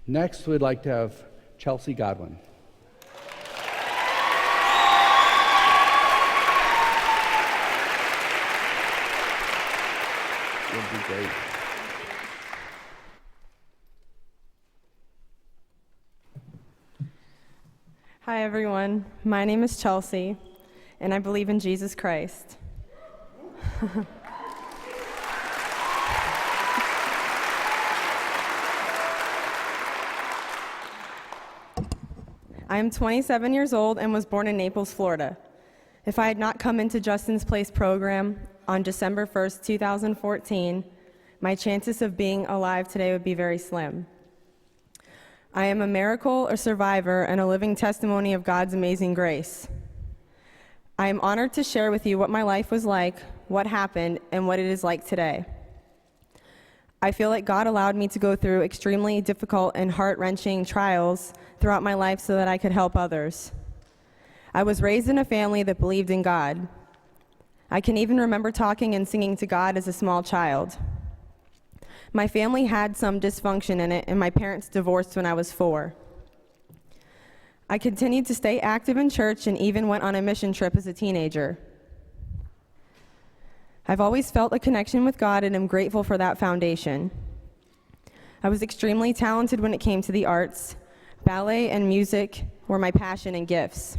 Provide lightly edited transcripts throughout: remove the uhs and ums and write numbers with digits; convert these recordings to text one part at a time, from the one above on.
Next, we'd like to have Chelsea Godwin. Would be great. Hi, everyone. My name is Chelsea, and I believe in Jesus Christ. I am 27 years old and was born in Naples, Florida. If I had not come into Justin's Place program on December 1st, 2014, my chances of being alive today would be very slim. I am a miracle, a survivor, and a living testimony of God's amazing grace. I am honored to share with you what my life was like, what happened, and what it is like today. I feel like God allowed me to go through extremely difficult and heart-wrenching trials throughout my life so that I could help others. I was raised in a family that believed in God. I can even remember talking and singing to God as a small child. My family had some dysfunction in it, and my parents divorced when I was 4. I continued to stay active in church and even went on a mission trip as a teenager. I've always felt a connection with God and am grateful for that foundation. I was extremely talented when it came to the arts. Ballet and music were my passion and gifts.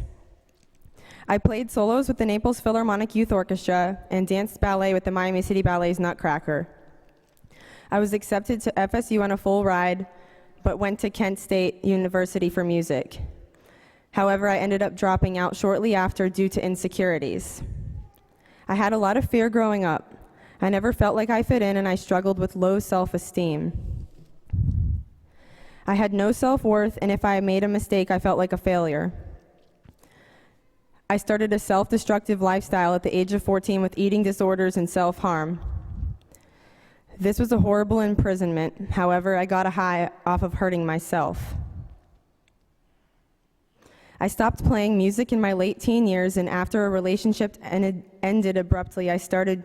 I played solos with the Naples Philharmonic Youth Orchestra and danced ballet with the Miami City Ballet's Nutcracker. I was accepted to FSU on a full ride, but went to Kent State University for music. However, I ended up dropping out shortly after due to insecurities. I had a lot of fear growing up. I never felt like I fit in, and I struggled with low self-esteem. I had no self-worth, and if I made a mistake, I felt like a failure. I started a self-destructive lifestyle at the age of 14 with eating disorders and self-harm. This was a horrible imprisonment. However, I got a high off of hurting myself. I stopped playing music in my late teen years, and after a relationship ended abruptly, I started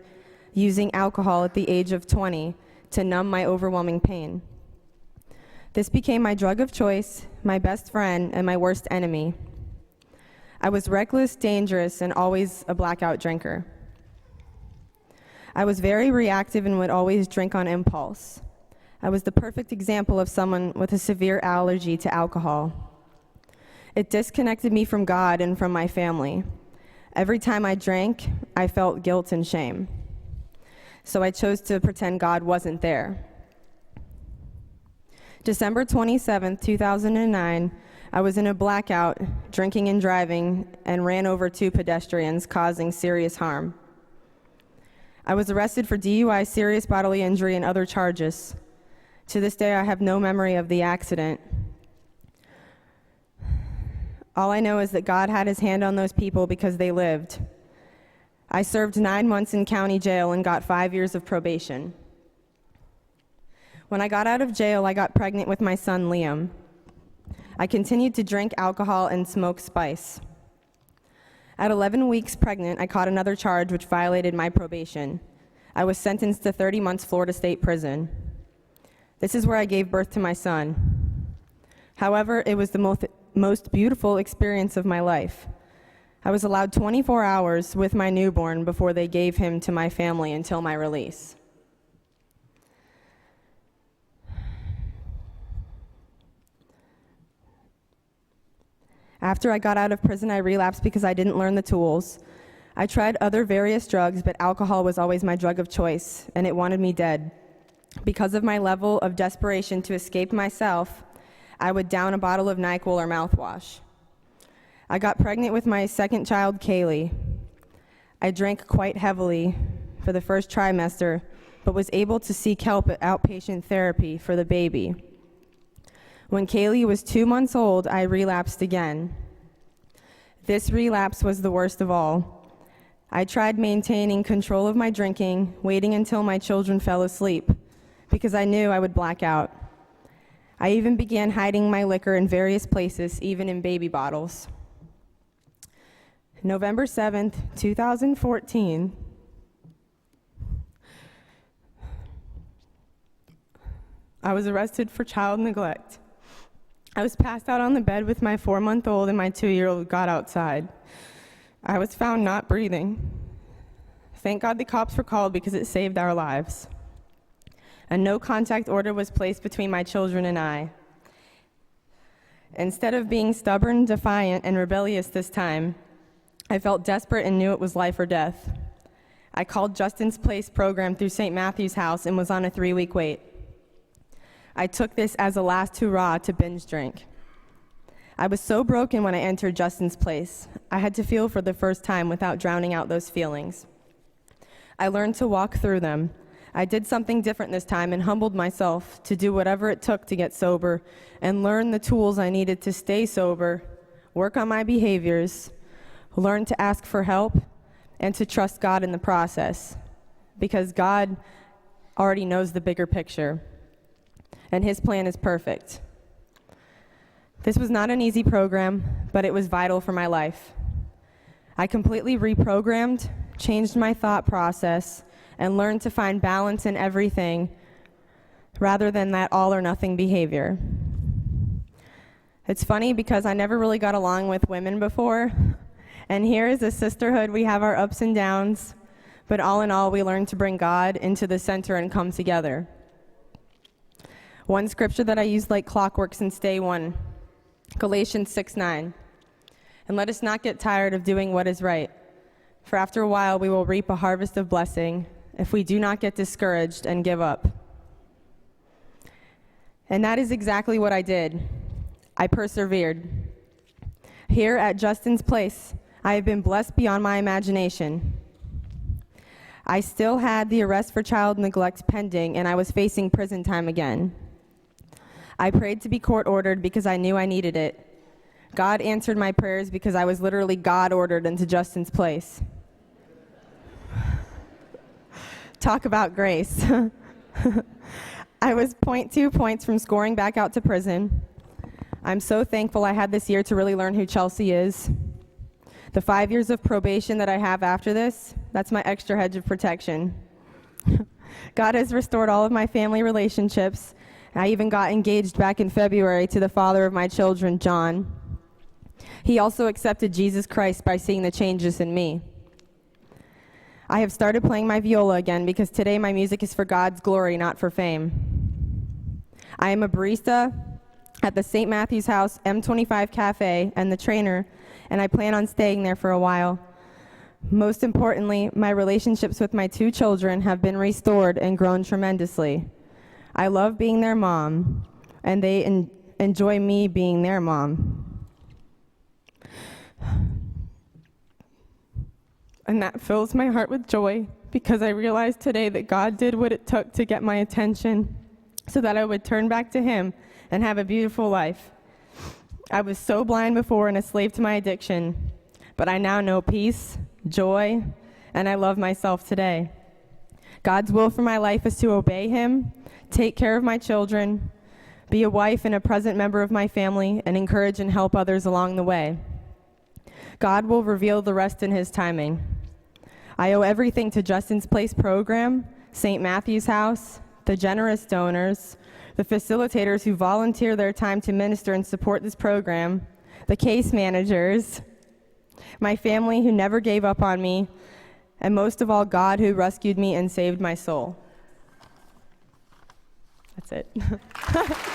using alcohol at the age of 20 to numb my overwhelming pain. This became my drug of choice, my best friend, and my worst enemy. I was reckless, dangerous, and always a blackout drinker. I was very reactive and would always drink on impulse. I was the perfect example of someone with a severe allergy to alcohol. It disconnected me from God and from my family. Every time I drank, I felt guilt and shame. So I chose to pretend God wasn't there. December 27th, 2009, I was in a blackout, drinking and driving, and ran over 2 pedestrians, causing serious harm. I was arrested for DUI, serious bodily injury, and other charges. To this day, I have no memory of the accident. All I know is that God had his hand on those people because they lived. I served 9 months in county jail and got 5 years of probation. When I got out of jail, I got pregnant with my son, Liam. I continued to drink alcohol and smoke spice. At 11 weeks pregnant, I caught another charge which violated my probation. I was sentenced to 30 months Florida State Prison. This is where I gave birth to my son. However, it was the most beautiful experience of my life. I was allowed 24 hours with my newborn before they gave him to my family until my release. After I got out of prison, I relapsed because I didn't learn the tools. I tried other various drugs, but alcohol was always my drug of choice, and it wanted me dead. Because of my level of desperation to escape myself, I would down a bottle of NyQuil or mouthwash. I got pregnant with my second child, Kaylee. I drank quite heavily for the first trimester, but was able to seek help at outpatient therapy for the baby. When Kaylee was 2 months old, I relapsed again. This relapse was the worst of all. I tried maintaining control of my drinking, waiting until my children fell asleep, because I knew I would black out. I even began hiding my liquor in various places, even in baby bottles. November 7th, 2014, I was arrested for child neglect. I was passed out on the bed with my 4-month-old and my 2-year-old got outside. I was found not breathing. Thank God the cops were called because it saved our lives. A no contact order was placed between my children and I. Instead of being stubborn, defiant, and rebellious this time, I felt desperate and knew it was life or death. I called Justin's Place program through St. Matthew's House and was on a 3-week wait. I took this as a last hurrah to binge drink. I was so broken when I entered Justin's Place. I had to feel for the first time without drowning out those feelings. I learned to walk through them. I did something different this time and humbled myself to do whatever it took to get sober and learn the tools I needed to stay sober, work on my behaviors, learn to ask for help, and to trust God in the process, because God already knows the bigger picture, and His plan is perfect. This was not an easy program, but it was vital for my life. I completely reprogrammed, changed my thought process, and learned to find balance in everything rather than that all or nothing behavior. It's funny because I never really got along with women before, and here is a sisterhood. We have our ups and downs, but all in all, we learn to bring God into the center and come together. One scripture that I used like clockwork since day one, Galatians 6:9. And let us not get tired of doing what is right, for after a while we will reap a harvest of blessing if we do not get discouraged and give up. And that is exactly what I did. I persevered. Here at Justin's Place, I have been blessed beyond my imagination. I still had the arrest for child neglect pending, and I was facing prison time again. I prayed to be court-ordered because I knew I needed it. God answered my prayers because I was literally God-ordered into Justin's Place. Talk about grace. I was 0.2 points from scoring back out to prison. I'm so thankful I had this year to really learn who Chelsea is. The 5 years of probation that I have after this, that's my extra hedge of protection. God has restored all of my family relationships. I even got engaged back in February to the father of my children, John. He also accepted Jesus Christ by seeing the changes in me. I have started playing my viola again because today my music is for God's glory, not for fame. I am a barista at the St. Matthew's House M25 Cafe and the trainer, and I plan on staying there for a while. Most importantly, my relationships with my 2 children have been restored and grown tremendously. I love being their mom, and they enjoy me being their mom. And that fills my heart with joy because I realized today that God did what it took to get my attention so that I would turn back to Him and have a beautiful life. I was so blind before and a slave to my addiction, but I now know peace, joy, and I love myself today. God's will for my life is to obey Him, take care of my children, be a wife and a present member of my family, and encourage and help others along the way. God will reveal the rest in His timing. I owe everything to Justin's Place program, St. Matthew's House, the generous donors, the facilitators who volunteer their time to minister and support this program, the case managers, my family who never gave up on me, and most of all, God who rescued me and saved my soul. That's it.